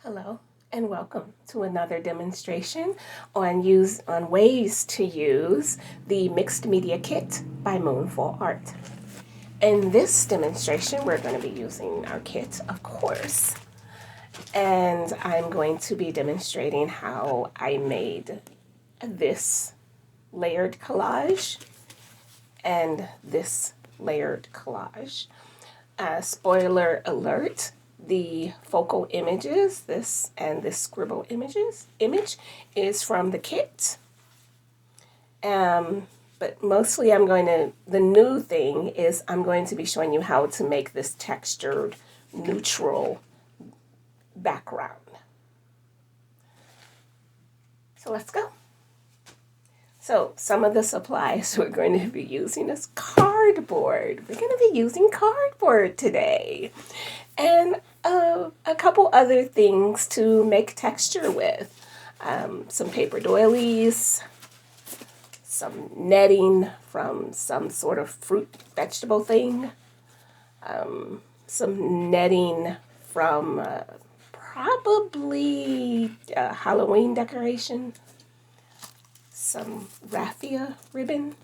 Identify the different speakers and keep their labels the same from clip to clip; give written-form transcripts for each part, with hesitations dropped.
Speaker 1: Hello and welcome to another demonstration on ways to use the Mixed Media Kit by MoonFullArt. In this demonstration, we're going to be using our kit, of course, and I'm going to be demonstrating how I made this layered collage and this layered collage. Spoiler alert, the focal images, this scribble image is from the kit. But mostly the new thing is I'm going to be showing you how to make this textured neutral background. So let's go. So some of the supplies we're going to be using is cardboard. We're going to be using cardboard today. And a couple other things to make texture with. Some paper doilies, some netting from some sort of fruit vegetable thing, some netting from probably a Halloween decoration, some raffia ribbon,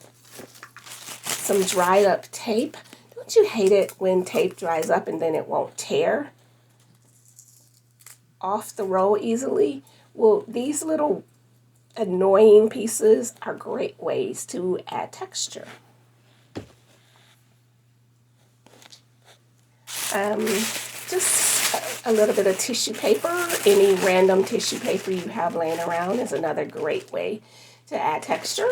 Speaker 1: some dried up tape. Don't you hate it when tape dries up and then it won't tear off the roll easily? Well, these little annoying pieces are great ways to add texture. Just a little bit of tissue paper. Any random tissue paper you have laying around is another great way to add texture.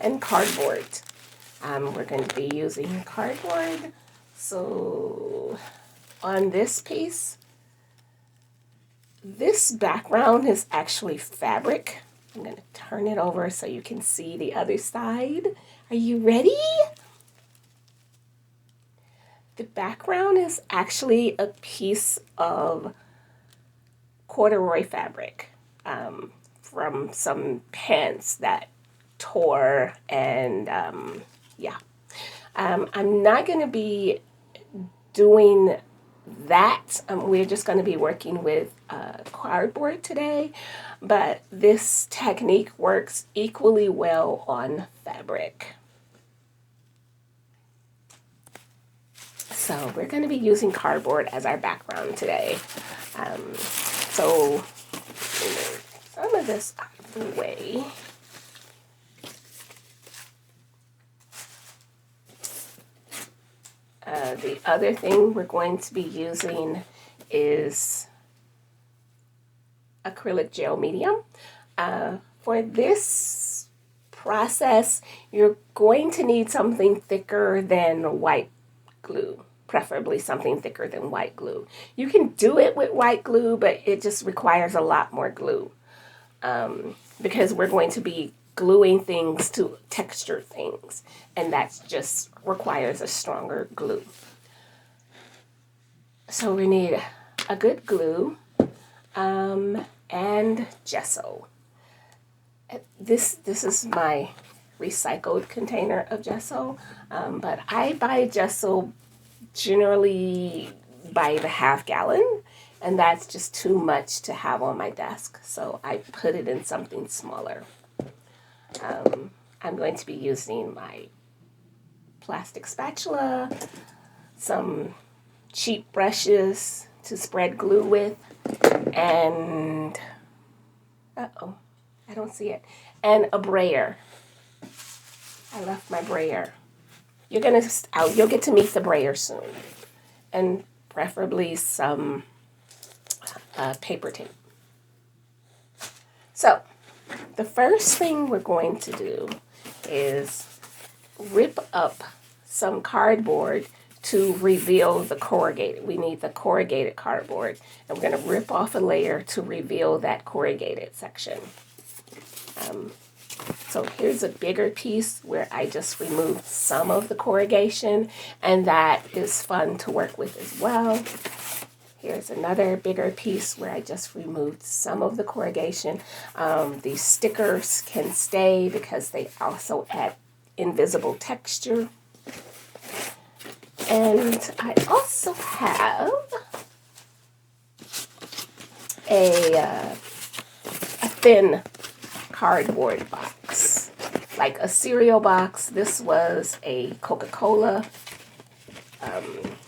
Speaker 1: And cardboard. We're going to be using cardboard. So on this piece, this background is actually fabric. I'm going to turn it over so you can see the other side. Are you ready? The background is actually a piece of corduroy fabric from some pants that tore, and I'm not going to be doing that. We're just going to be working with cardboard today, but this technique works equally well on fabric. So we're going to be using cardboard as our background today. So move some of this out of the way. The other thing we're going to be using is acrylic gel medium. For this process, you're going to need something thicker than white glue, preferably something thicker than white glue. You can do it with white glue, but it just requires a lot more glue because we're going to be gluing things to texture things, and that just requires a stronger glue. So we need a good glue and gesso. This is my recycled container of gesso, but I buy gesso generally by the half gallon, and that's just too much to have on my desk, so I put it in something smaller. I'm going to be using my plastic spatula, some cheap brushes to spread glue with, and I don't see it, and a brayer. I left my brayer. You'll get to meet the brayer soon, and preferably some paper tape. So the first thing we're going to do is rip up some cardboard to reveal the corrugated. We need the corrugated cardboard, and we're going to rip off a layer to reveal that corrugated section. So here's a bigger piece where I just removed some of the corrugation, and that is fun to work with as well. Here's another bigger piece where I just removed some of the corrugation. These stickers can stay because they also add invisible texture. And I also have a thin cardboard box, like a cereal box. This was a Coca-Cola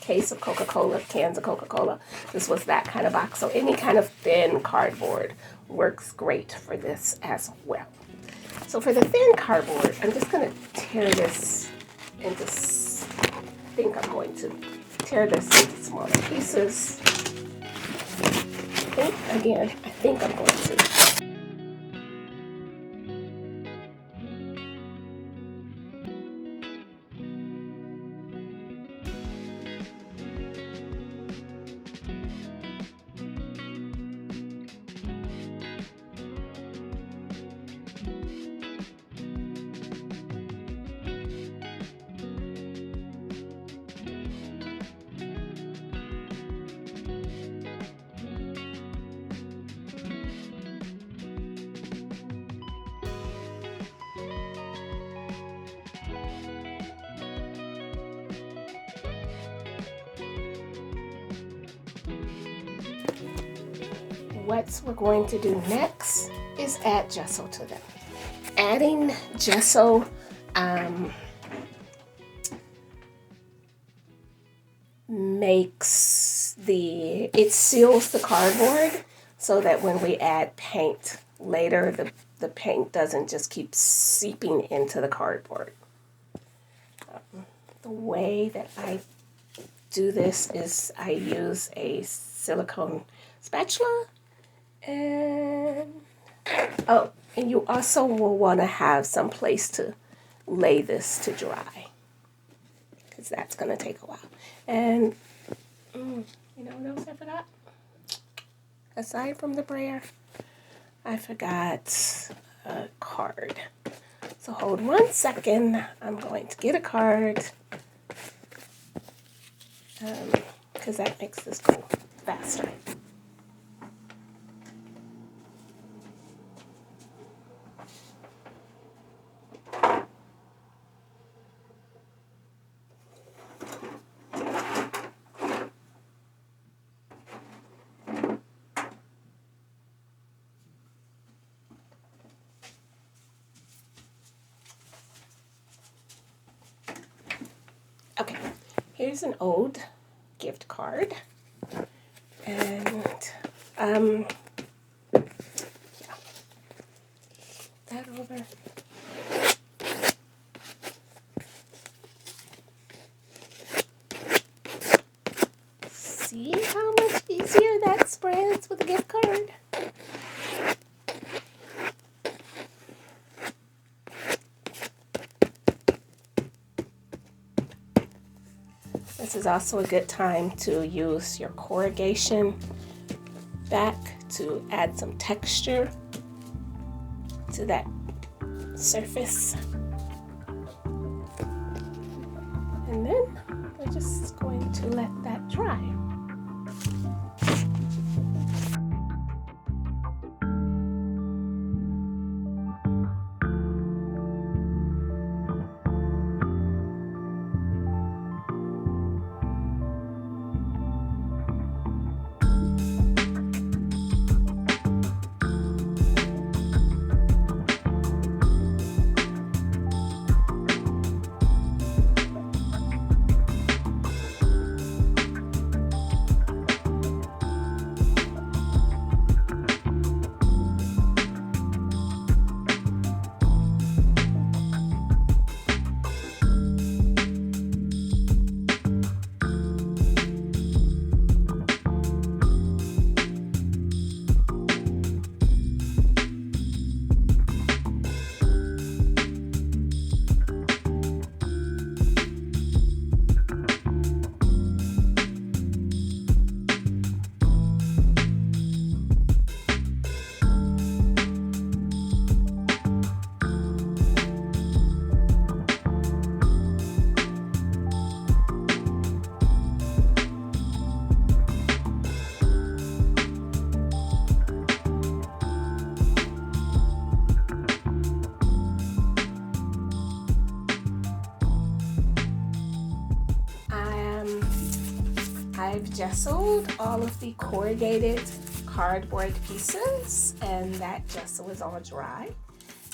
Speaker 1: case of Coca-Cola, cans of Coca-Cola. This was that kind of box. So any kind of thin cardboard works great for this as well. So for the thin cardboard, I'm just going to tear this into, I think I'm going to tear this into smaller pieces. I think I'm going to. What we're going to do next is add gesso to them. Adding gesso it seals the cardboard so that when we add paint later, the paint doesn't just keep seeping into the cardboard. The way that I do this is I use a silicone spatula. And you also will want to have some place to lay this to dry, because that's going to take a while. And you know what else I forgot? Aside from the brayer, I forgot a card. So hold 1 second. I'm going to get a card, because that makes this go faster. Okay, here's an old gift card, and yeah, that over. See how much easier that spreads with a gift card? This is also a good time to use your corrugation back to add some texture to that surface. And then we're just going to let that dry. I've gessoed all of the corrugated cardboard pieces, and that gesso is all dry.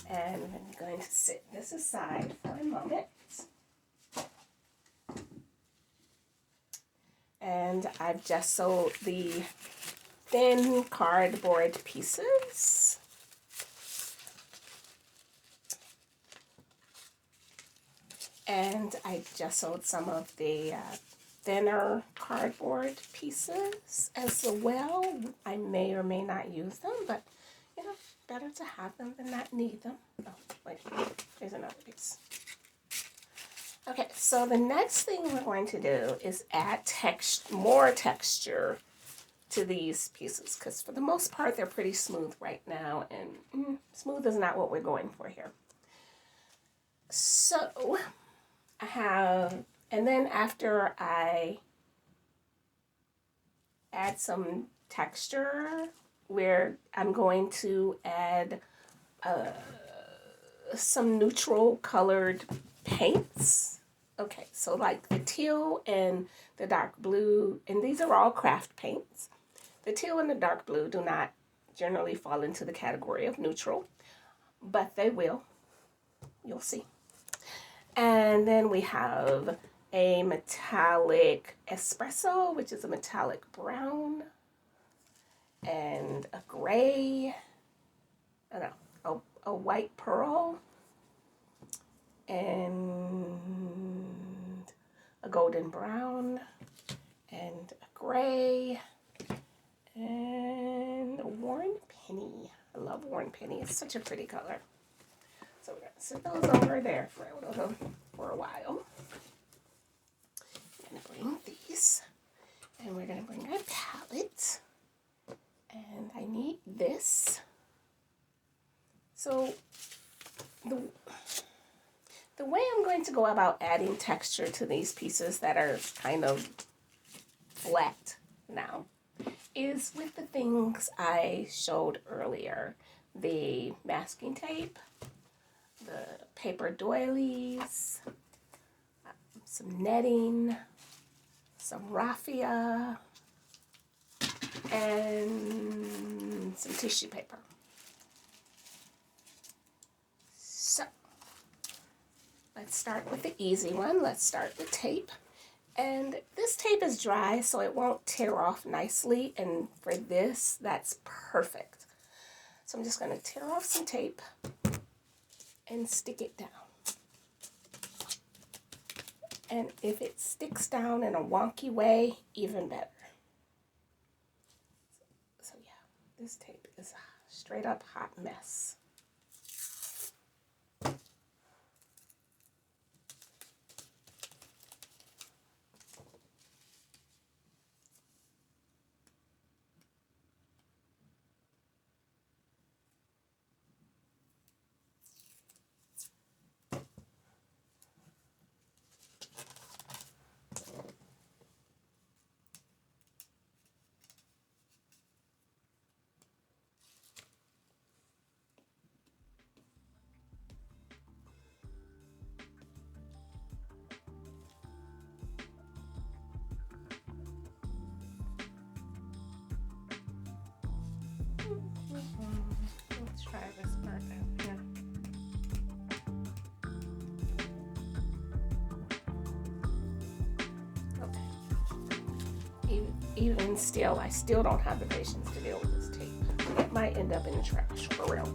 Speaker 1: And I'm going to set this aside for a moment. And I've gessoed the thin cardboard pieces. And I gessoed some of the thinner cardboard pieces as well. I may or may not use them, but you know, better to have them than not need them. Oh, wait, here's another piece. Okay, so the next thing we're going to do is add more texture to these pieces, because for the most part they're pretty smooth right now, and smooth is not what we're going for here. So I have, and then after I add some texture, where I'm going to add some neutral colored paints. Okay, so like the teal and the dark blue, and these are all craft paints. The teal and the dark blue do not generally fall into the category of neutral, but they will. You'll see. And then we have a metallic espresso, which is a metallic brown, and a gray, a white pearl, and a golden brown, and a gray, and a worn penny. I love worn penny. It's such a pretty color. So we're going to set those over there for a while. I'm going to bring these, and we're going to bring our palette, and I need this. So the way I'm going to go about adding texture to these pieces that are kind of flat now is with the things I showed earlier. The masking tape, the paper doilies, some netting, some raffia, and some tissue paper. So let's start with the easy one. Let's start with tape. And this tape is dry, so it won't tear off nicely. And for this, that's perfect. So I'm just going to tear off some tape and stick it down. And if it sticks down in a wonky way, even better. So yeah, this tape is a straight up hot mess. Let's try this part out here. Okay. Even still, I still don't have the patience to deal with this tape. It might end up in the trash for real.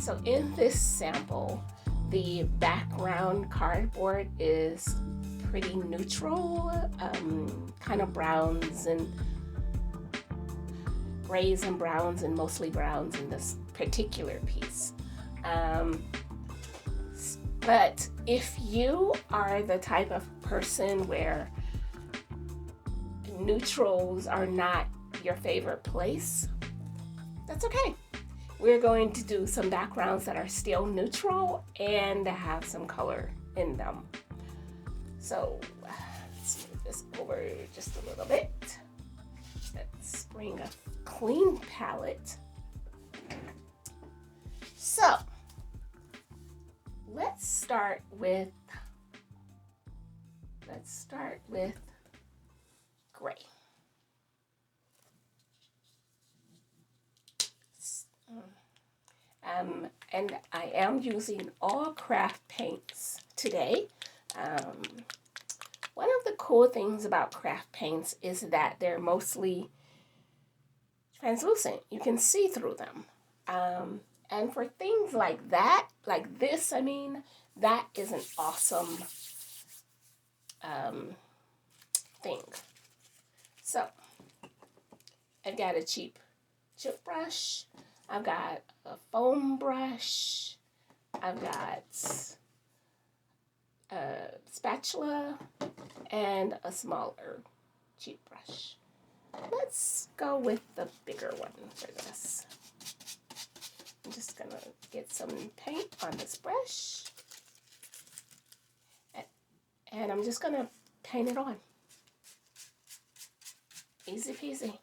Speaker 1: So in this sample, the background cardboard is pretty neutral, kind of browns and grays and browns, and mostly browns in this particular piece. But if you are the type of person where neutrals are not your favorite place, that's okay. We're going to do some backgrounds that are still neutral and have some color in them. So let's move this over just a little bit. Let's bring a clean palette. So let's start with gray. And I am using all craft paints today. One of the cool things about craft paints is that they're mostly translucent. You can see through them. And for things like that, like this, I mean, that is an awesome thing. So I've got a cheap chip brush. I've got a foam brush. I've got a spatula and a smaller cheap brush. Let's go with the bigger one for this. I'm just gonna get some paint on this brush, and I'm just gonna paint it on. Easy peasy.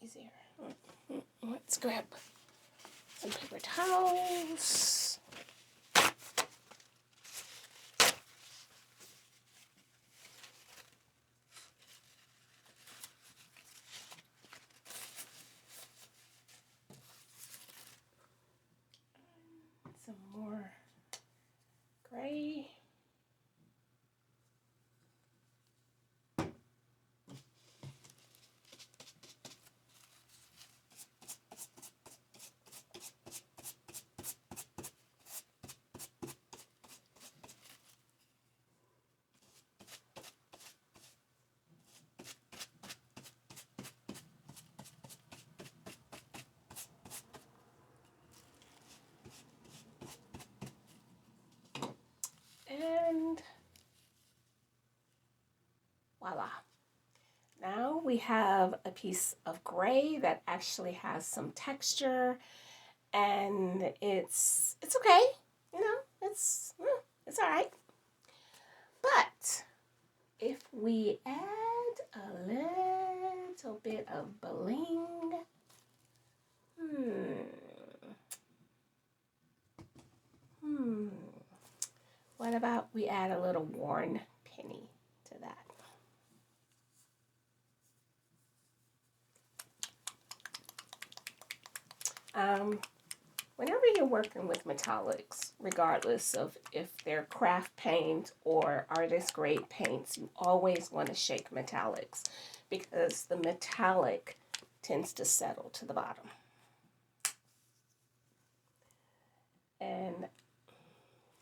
Speaker 1: Easier. Let's grab some paper towels. Some more gray. And voila. Now we have a piece of gray that actually has some texture, and it's okay. You know, it's all right. But if we add a little bit of bling, what about we add a little worn penny to that? Whenever you're working with metallics, regardless of if they're craft paint or artist grade paints, you always want to shake metallics because the metallic tends to settle to the bottom. And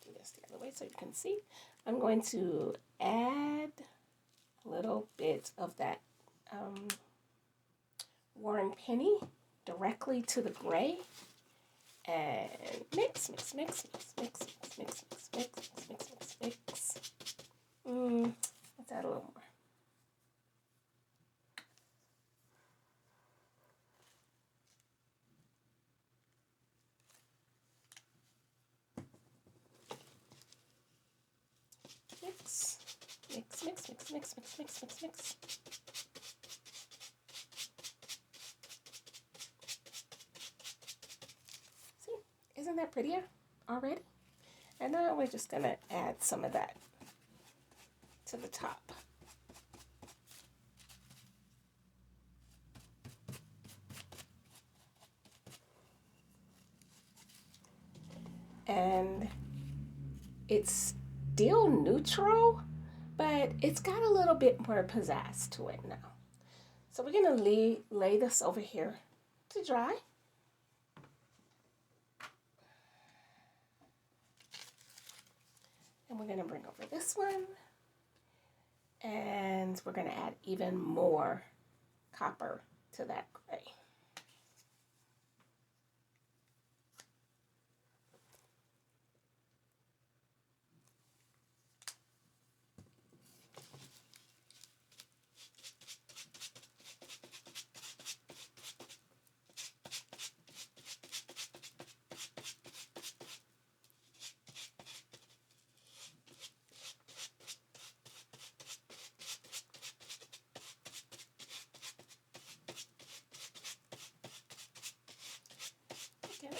Speaker 1: do this the other way so you can see. I'm going to add a little bit of that worn penny directly to the gray. And mix. Let's add a little more. Mix. See, isn't that prettier? already. And now we're just going to add some of that to the top. And it's still neutral, but it's got a little bit more pizzazz to it now. So we're going to lay this over here to dry. And we're going to bring over this one. And we're going to add even more copper to that gray.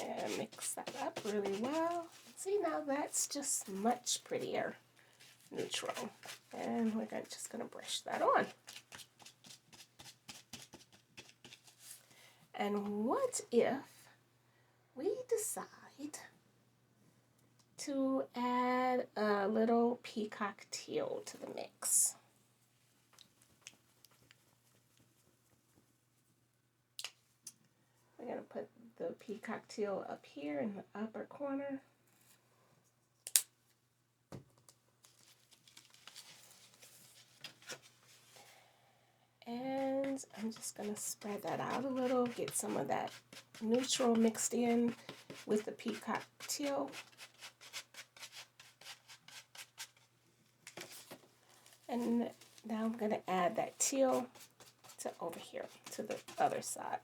Speaker 1: And mix that up really well. See, now that's just much prettier neutral. And we're just going to brush that on. And what if we decide to add a little peacock teal to the mix? We're going to put the peacock teal up here in the upper corner. And I'm just going to spread that out a little, get some of that neutral mixed in with the peacock teal. And now I'm going to add that teal to over here to the other side.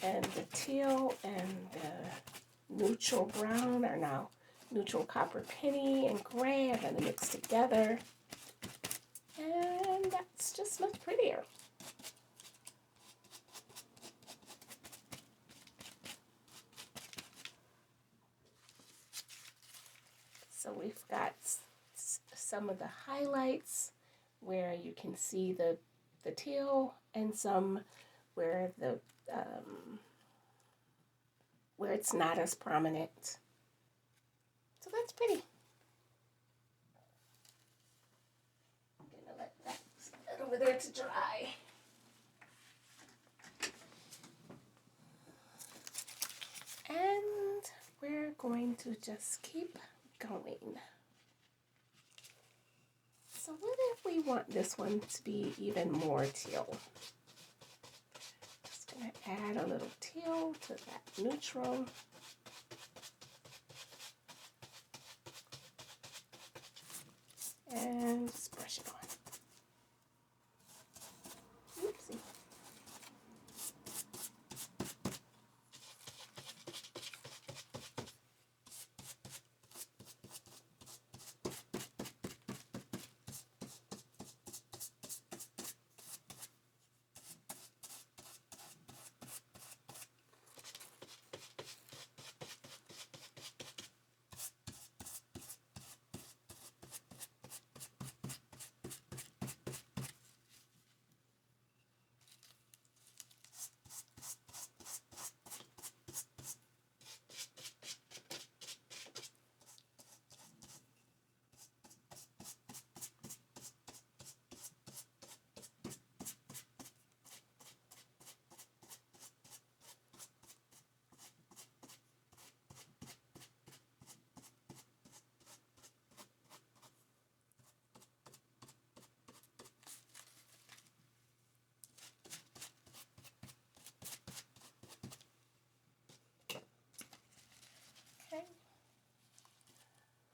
Speaker 1: And the teal and the neutral brown are now neutral copper penny and gray are going to mix together. And that's just much prettier. So we've got some of the highlights where you can see the teal, and some where where it's not as prominent. So that's pretty. I'm gonna let that sit over there to dry. And we're going to just keep going. So what if we want this one to be even more teal? Just going to add a little teal to that neutral. And just brush it on. Oopsie.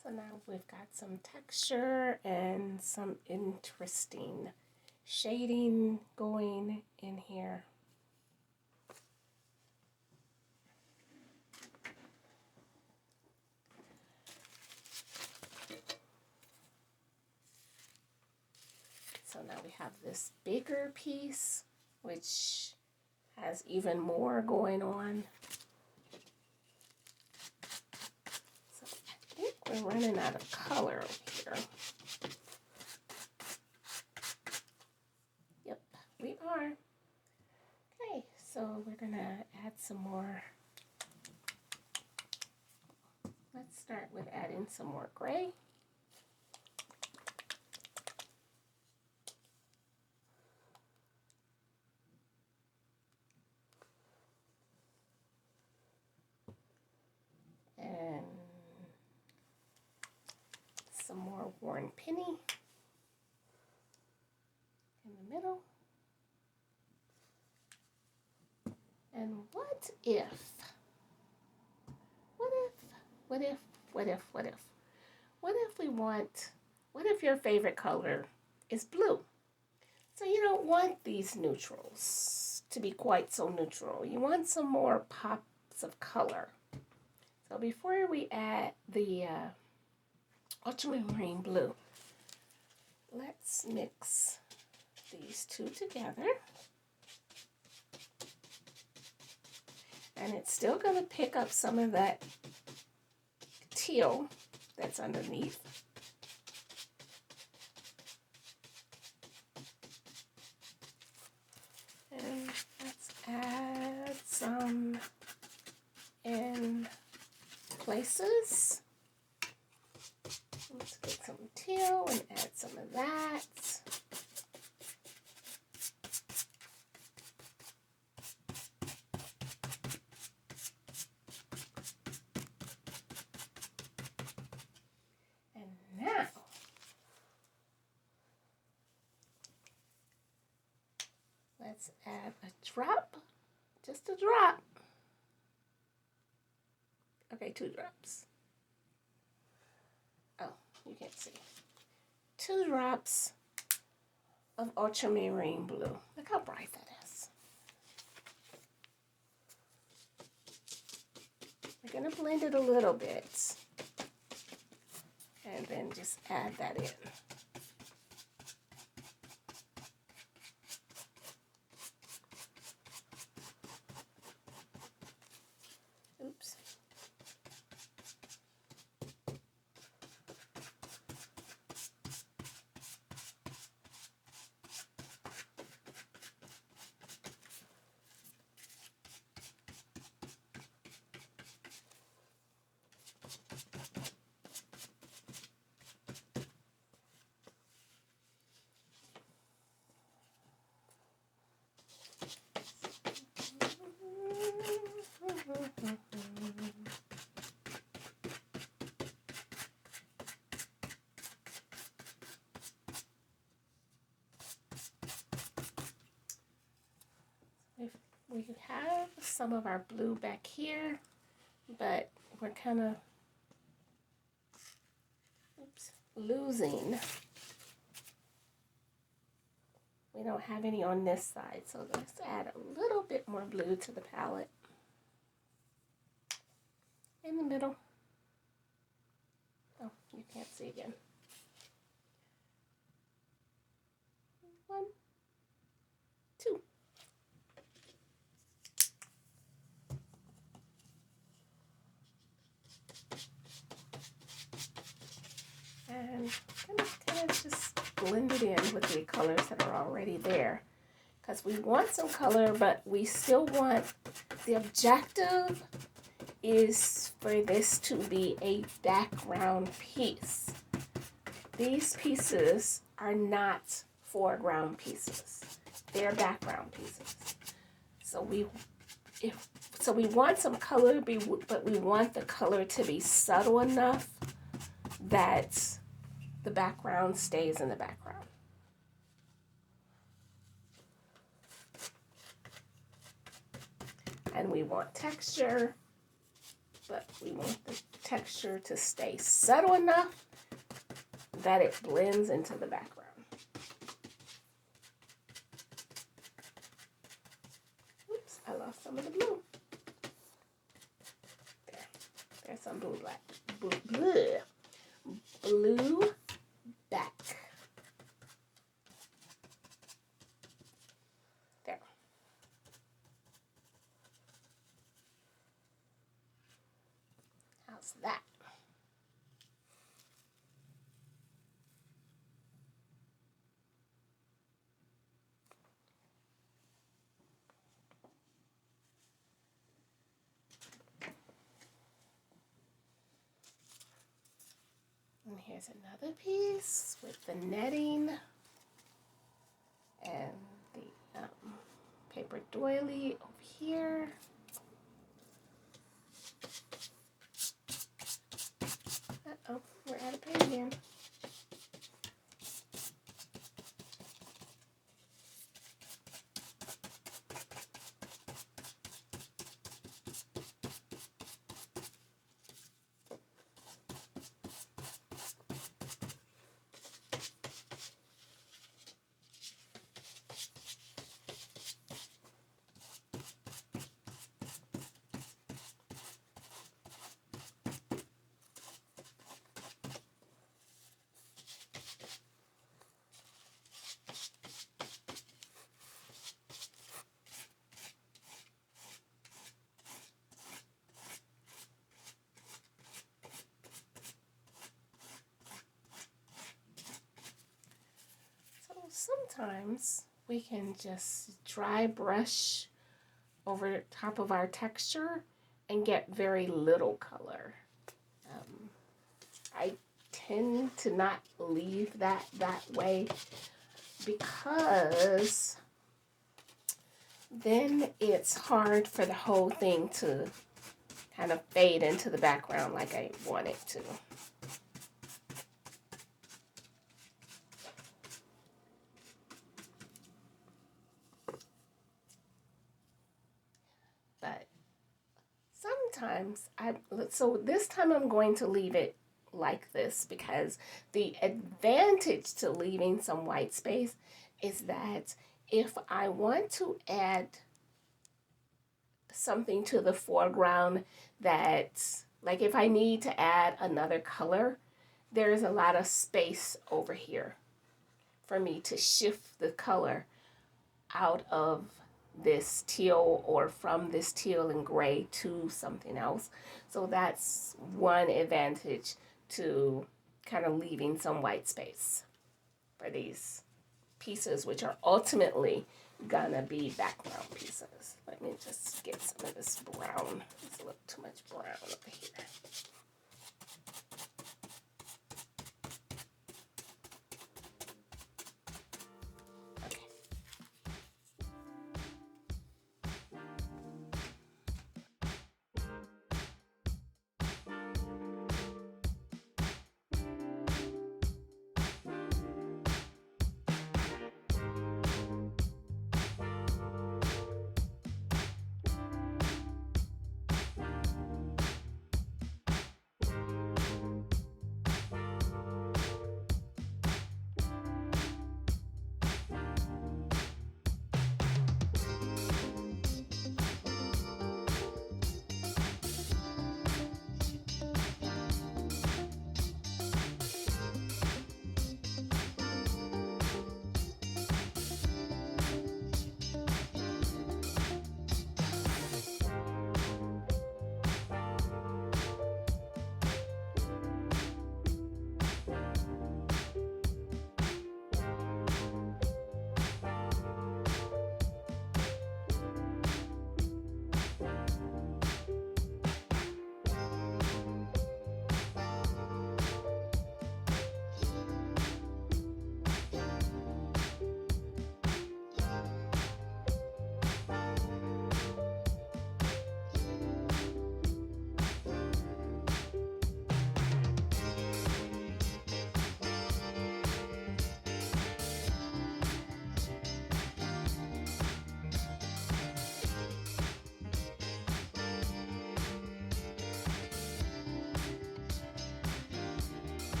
Speaker 1: So now we've got some texture and some interesting shading going in here. So now we have this bigger piece, which has even more going on. So I think we're running out of color over here. Yep, we are. Okay, so we're gonna add some more. Let's start with adding some more gray. And some more worn penny in the middle. And what if what if your favorite color is blue? So you don't want these neutrals to be quite so neutral. You want some more pops of color. So before we add the ultramarine blue, let's mix these two together. And it's still going to pick up some of that teal that's underneath. And let's add some in places. Let's get some teal and add some of that. And now, let's add a drop, just a drop. Okay, 2 drops. Oh, you can't see. 2 drops of ultramarine blue. Look how bright that is. We're going to blend it a little bit. And then just add that in. Oops. We have some of our blue back here, but we're kind of losing. We don't have any on this side, so let's add a little bit more blue to the palette. In the middle. Oh, you can't see again. 1, 2. And I'm going to kind of just blend it in with the colors that are already there. Because we want some color, but we still want, the objective is for this to be a background piece. These pieces are not foreground pieces. They're background pieces. So we want some color, but we want the color to be subtle enough that the background stays in the background. And we want texture, but we want the texture to stay subtle enough that it blends into the background. Oops, I lost some of the blue. There's some blue black. Blue back. There. And here's another piece with the netting and the paper doily over here. Uh-oh, we're out of paint again. Sometimes we can just dry brush over top of our texture and get very little color. I tend to not leave that way because then it's hard for the whole thing to kind of fade into the background like I want it to. But sometimes so this time I'm going to leave it like this because the advantage to leaving some white space is that if I want to add something to the foreground that, like if I need to add another color, there's a lot of space over here for me to shift the color out of this teal or from this teal and gray to something else. So that's one advantage to kind of leaving some white space for these pieces, which are ultimately gonna be background pieces. Let me just get some of this brown. There's a little too much brown over here.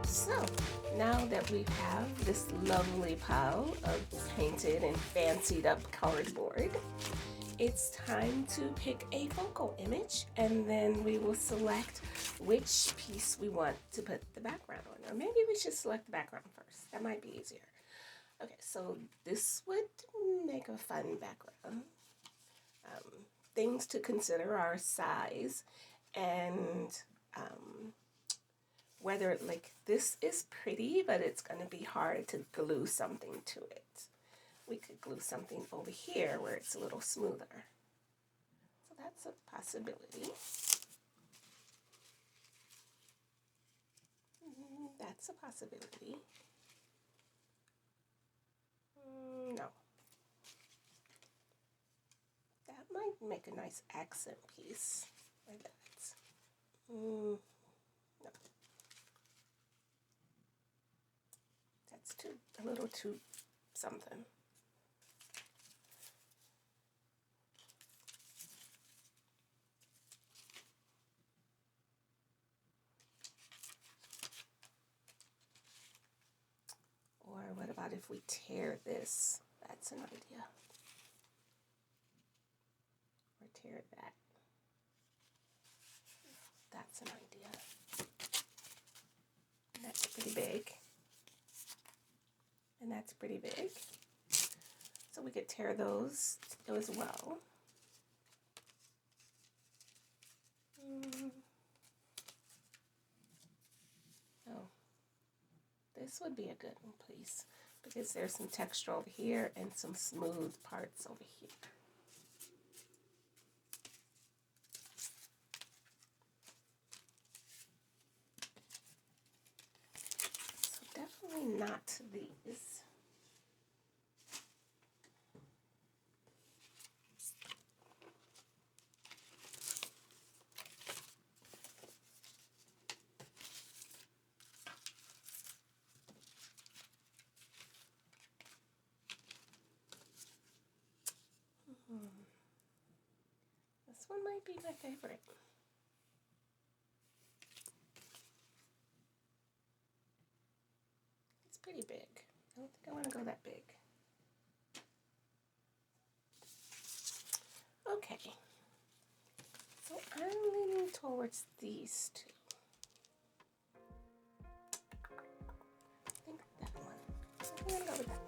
Speaker 1: So now that we have this lovely pile of painted and fancied up cardboard, it's time to pick a focal image, and then we will select which piece we want to put the background on. Or maybe we should select the background first. That might be easier. Okay, so this would make a fun background. Things to consider are size and whether, like, this is pretty, but it's going to be hard to glue something to it. We could glue something over here where it's a little smoother. So that's a possibility. That's a possibility. No. That might make a nice accent piece, like that. No. That's a little too something. Or what about if we tear this? That's an idea. Or tear that. That's an idea. And that's pretty big. And that's pretty big. So we could tear those as well. Oh, this would be a good one, please, because there's some texture over here and some smooth parts over here. So definitely not these. This one might be my favorite. It's pretty big. I don't think I want to go that big. Okay. So I'm leaning towards these two. I think that one. I'm going to go with that one.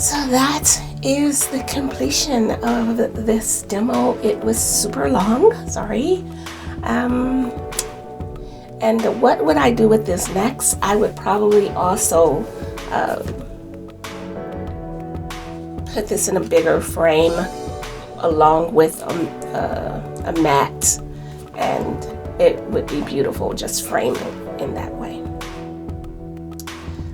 Speaker 1: So that is the completion of this demo. It was super long, sorry. And what would I do with this next? I would probably also put this in a bigger frame along with a mat, and it would be beautiful just framed in that way.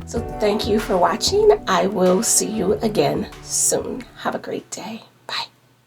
Speaker 1: So thank you for watching. I will see you again soon. Have a great day.